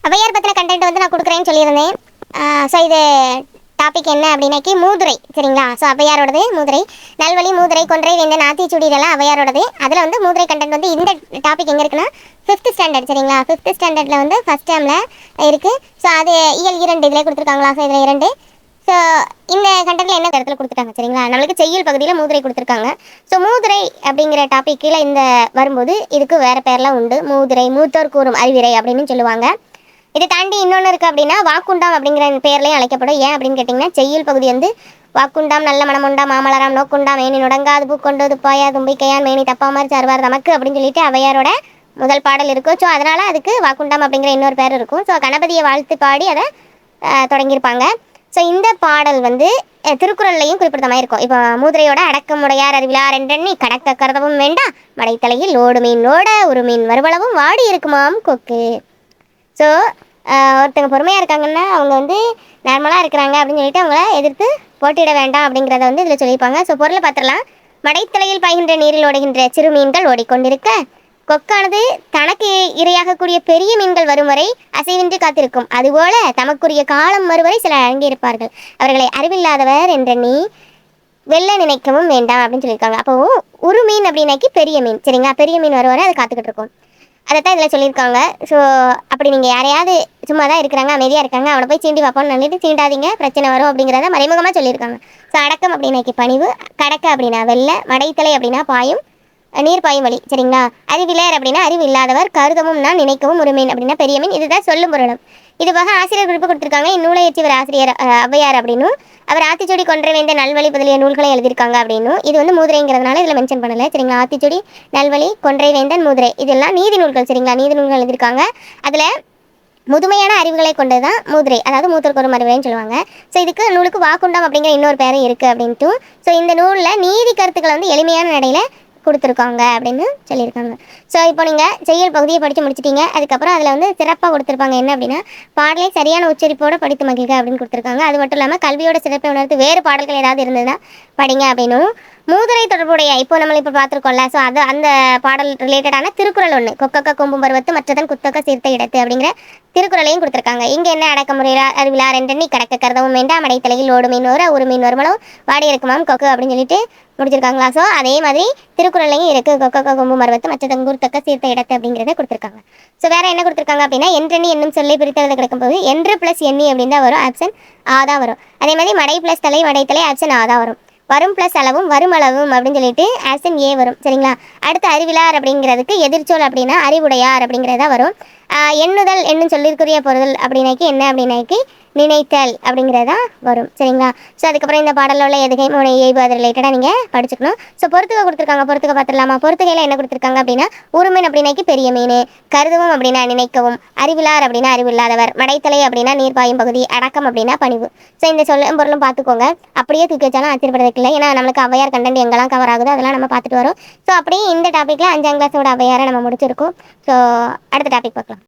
ஔவையார் பற்றின கண்டென்ட் வந்து நான் கொடுக்குறேன்னு சொல்லியிருந்தேன். ஸோ இது டாபிக் என்ன அப்படின்னாக்கி மூதுரை, சரிங்களா? ஸோ ஔவையாரோடது மூதுரை. நல்வழி, மூதுரை, கொன்றை வேந்தன், ஆத்திச்சூடி, இதெல்லாம் ஔவையாரோடது. அதில் வந்து மூதுரை கண்டென்ட் வந்து இந்த டாபிக் எங்கே இருக்குன்னா 5th ஸ்டாண்டர்ட், சரிங்களா? 5th ஸ்டாண்டர்டில் வந்து ஃபஸ்ட் டேர்மில் இருக்குது. ஸோ அது இயல் 2 இதில் கொடுத்துருக்காங்களா? ஸோ இதில் 2. ஸோ இந்த கண்டென்ட்டில் என்ன இடத்துல கொடுத்துட்டாங்க, சரிங்களா? நம்மளுக்கு செய்யுள் பகுதியில் மூதுரை கொடுத்துருக்காங்க. ஸோ மூதுரை அப்படிங்கிற டாபிக் கீழே இந்த வரும்போது இதுக்கு வேறு பேர்லாம் உண்டு. மூதுரை, மூத்தோர் கூறும் அறிவுரை அப்படின்னு சொல்லுவாங்க. இதை தாண்டி இன்னொன்று இருக்குது அப்படின்னா வாக்குண்டாம் அப்படிங்கிற பேர்லையும் அழைக்கப்படும். ஏன் அப்படின்னு கேட்டிங்கன்னா செய்யுள் பகுதி வந்து வாக்குண்டாம் நல்ல மனமுண்டாம் மாமலராம் நோக்குண்டாம் மேனி நுடங்காது பூக்கொண்டு துப்பாயா தும்பிக்கையான் மேனி தப்பா மாதிரி தருவார் நமக்கு அப்படின்னு சொல்லிட்டு ஔவையாரோட முதல் பாடல் இருக்கும். ஸோ அதனால் அதுக்கு வாக்குண்டாம் அப்படிங்கிற இன்னொரு பேர் இருக்கும். ஸோ கணபதியை வாழ்த்து பாடி அதை தொடங்கியிருப்பாங்க. ஸோ இந்த பாடல் வந்து திருக்குறள்லையும் குறிப்பிட்ட மாதிரி இருக்கும். இப்போ மூதுரையோட அடக்கமுடையார் அறிவிலார் என்றெண்ணி கடக்க கருதவும் வேண்டாம் மடைத்தலையில் ஓடு மீன் ஓட ஒரு மீன் வருவளவும் வாடி இருக்குமாம் கொக்கு. ஸோ ஒருத்தங்க பொறுமையாக இருக்காங்கன்னா அவங்க வந்து நார்மலாக இருக்கிறாங்க அப்படின்னு சொல்லிட்டு அவங்கள எதிர்த்து போட்டியிட வேண்டாம் அப்படிங்கிறத வந்து இதில் சொல்லியிருப்பாங்க. ஸோ பொருளை பார்த்துடலாம். மடைத்தலையில் பாய்கின்ற நீரில் ஓடுகின்ற சிறு மீன்கள் ஓடிக்கொண்டிருக்க கொக்கானது தனக்கு இரையாகக்கூடிய பெரிய மீன்கள் வரும் வரை அசைவின்றி காத்திருக்கும். அதுபோல தமக்குரிய காலம் வருவரை சிலர் அடங்கியிருப்பார்கள். அவர்களை அறிவில்லாதவர் என்றெண்ணி வெல்ல நினைக்கவும் வேண்டாம் அப்படின்னு சொல்லியிருக்காங்க. அப்போ ஒரு மீன் அப்படின்னாக்கி பெரிய மீன், சரிங்களா? பெரிய மீன் வரும் வரை அது காத்துக்கிட்டு இருக்கும். அதைத்தான் இதில் சொல்லியிருக்காங்க. ஸோ அப்படி நீங்கள் யாரையாவது சும்மா தான் இருக்கிறாங்க, அமைதியாக இருக்காங்க, அவனை போய் சீண்டி பார்ப்போம்னு நினைட்டு சீண்டாதீங்க, பிரச்சனை வரும் அப்படிங்கிறத மறைமுகமாக சொல்லியிருக்காங்க. ஸோ அடக்கம் அப்படின்னாக்கி பணிவு, கடக்க அப்படின்னா வெள்ள, மடைத்தலை அப்படின்னா பாயும் நீர் பாயும் வழி, சரிங்களா? அறிவிலர் அப்படின்னா அறிவு இல்லாதவர், கருதவும் நான் நினைக்கவும் ஒரு மீன் அப்படின்னா பெரிய மீன். இதுதான் சொல்லும் பொருளும். இது போக ஆசிரியர் குறிப்பு கொடுத்துருக்காங்க. இந்நூலை இயற்றியவர் ஆசிரியர் ஔவையார் அப்படின்னும் அவர் ஆத்திச்சூடி கொன்றை வேந்த நல்வழி முதலிய நூல்களை எழுதியிருக்காங்க அப்படின்னும். இது வந்து மூதுரைங்கிறதுனால இதில் மென்ஷன் பண்ணலை, சரிங்களா? ஆத்திச்சூடி, நல்வழி, கொன்றை வேந்தன், மூதுரை இதெல்லாம் நீதி நூல்கள், சரிங்களா? நீதி நூல்கள் எழுதியிருக்காங்க. அதில் முதுமையான அறிவுகளை கொண்டது தான் மூதுரை, அதாவது மூத்தோர் ஒரு அறிவுரைன்னு சொல்லுவாங்க. ஸோ இதுக்கு நூலுக்கு வாக்குண்டாம் அப்படிங்கிற இன்னொரு பேரும் இருக்குது அப்படின்ட்டு. ஸோ இந்த நூலில் நீதி கருத்துக்களை வந்து எளிமையான நடையில் கொடுத்துருக்காங்க அப்படின்னு சொல்லியிருக்காங்க. ஸோ இப்போ நீங்கள் செய்யுள் பகுதியை படித்து முடிச்சிட்டிங்க. அதுக்கப்புறம் அதில் வந்து சிறப்பாக கொடுத்துருப்பாங்க என்ன அப்படின்னா பாடலை சரியான உச்சரிப்போடு படித்து மகிழ்க அப்படின்னு கொடுத்துருக்காங்க. அது மட்டும் இல்லாமல் கல்வியோட சிறப்பை உணர்த்து வேறு பாடல்கள் ஏதாவது இருந்ததுன்னா படிங்க அப்படின்னும். மூதுரை தொடர்புடைய இப்போ நம்ம இப்போ பார்த்துருக்கோம்ல, ஸோ அது அந்த பாடல் ரிலேட்டடான திருக்குறள் ஒன்று கொக்கக்க கொம்பும் பருவத்து மற்றதன் குத்தக்க சீர்த்த இடத்து அப்படிங்கிற திருக்குறளையும் கொடுத்துருக்காங்க. இங்கே என்ன அடக்கமுறையா அறிவிலார் என்றெண்ணி கடக்க கருதவும் வேண்டாம் மடைத்தலையில் ஓடு மீன் ஒரு மீன் வருமளவு வாடி இருக்குமாம் கொக்கு அப்படின்னு சொல்லிட்டு முடிச்சிருக்காங்களா? ஸோ அதே மாதிரி திருக்குறளையும் இருக்குது. கொக்கக்க கொம்பும் பருவத்து மற்றதன் குத்தக்க சீர்த்த இடத்து அப்படிங்கிறத கொடுத்துருக்காங்க. ஸோ வேறு என்ன கொடுத்துருக்காங்க அப்படின்னா என்றெண்ணி என்னும் சொல்லி பிரித்தெழுத கிடைக்கும்போது என்று ப்ளஸ் எண்ணி அப்படின்னு தான் வரும். ஆப்ஷன் ஆ தான் வரும். அதே மாதிரி மடை ப்ளஸ் தலை மடைத்தலை ஆப்ஷன் ஆ தான் வரும். வரும் ப்ளஸ் அளவும் வருமளவும் அப்படின்னு சொல்லிட்டு ஆப்ஷன் ஏ வரும், சரிங்களா? அடுத்து அறிவிலார் அப்படிங்கிறதுக்கு எதிர்ச்சொல் அப்படின்னா அறிவுடையார் அப்படிங்கிறதா வரும். எண்ணுதல் என்னும் சொல்லிற்குரிய பொருள் அப்படின்னாக்கி என்ன அப்படின்னாக்கி நினைத்தல் அப்படிங்கிறதா வரும், சரிங்களா? ஸோ அதுக்கப்புறம் இந்த பாடலில் உள்ள எதுகை முனை ஏய்வு அது ரிலேட்டடாக நீங்கள் படிச்சுக்கணும். ஸோ பொறுத்துக்க கொடுத்துருக்காங்க. பொறுத்துக்க பார்த்துடலாமா? பொறுத்துகையில் என்ன கொடுத்துருக்காங்க அப்படின்னா உருமீன் அப்படின்னாக்கி பெரிய மீன், கருதவும் அப்படின்னா நினைக்கவும், அறிவிலார் அப்படின்னா அறிவில்லாதவர், மடைத்தலை அப்படின்னா நீர்பாயும் பகுதி, அடக்கம் அப்படின்னா பணிவு. ஸோ இந்த சொல்லும் பொருளும் பார்த்துக்கோங்க. அப்படியே தூக்கி வச்சாலும் ஆச்சரியப்படுறதுக்கு இல்லை. ஏன்னா நம்மளுக்கு ஔவையார் கண்டென்ட் எங்கெல்லாம் கவர் ஆகுதோ அதெல்லாம் நம்ம பார்த்துட்டு வரோம். ஸோ அப்படியே இந்த டாப்பிக்கில் 5ஆம் கிளாஸோட ஔவையாரை நம்ம முடிச்சிருக்கோம். ஸோ அடுத்த டாபிக் பார்க்கலாம்.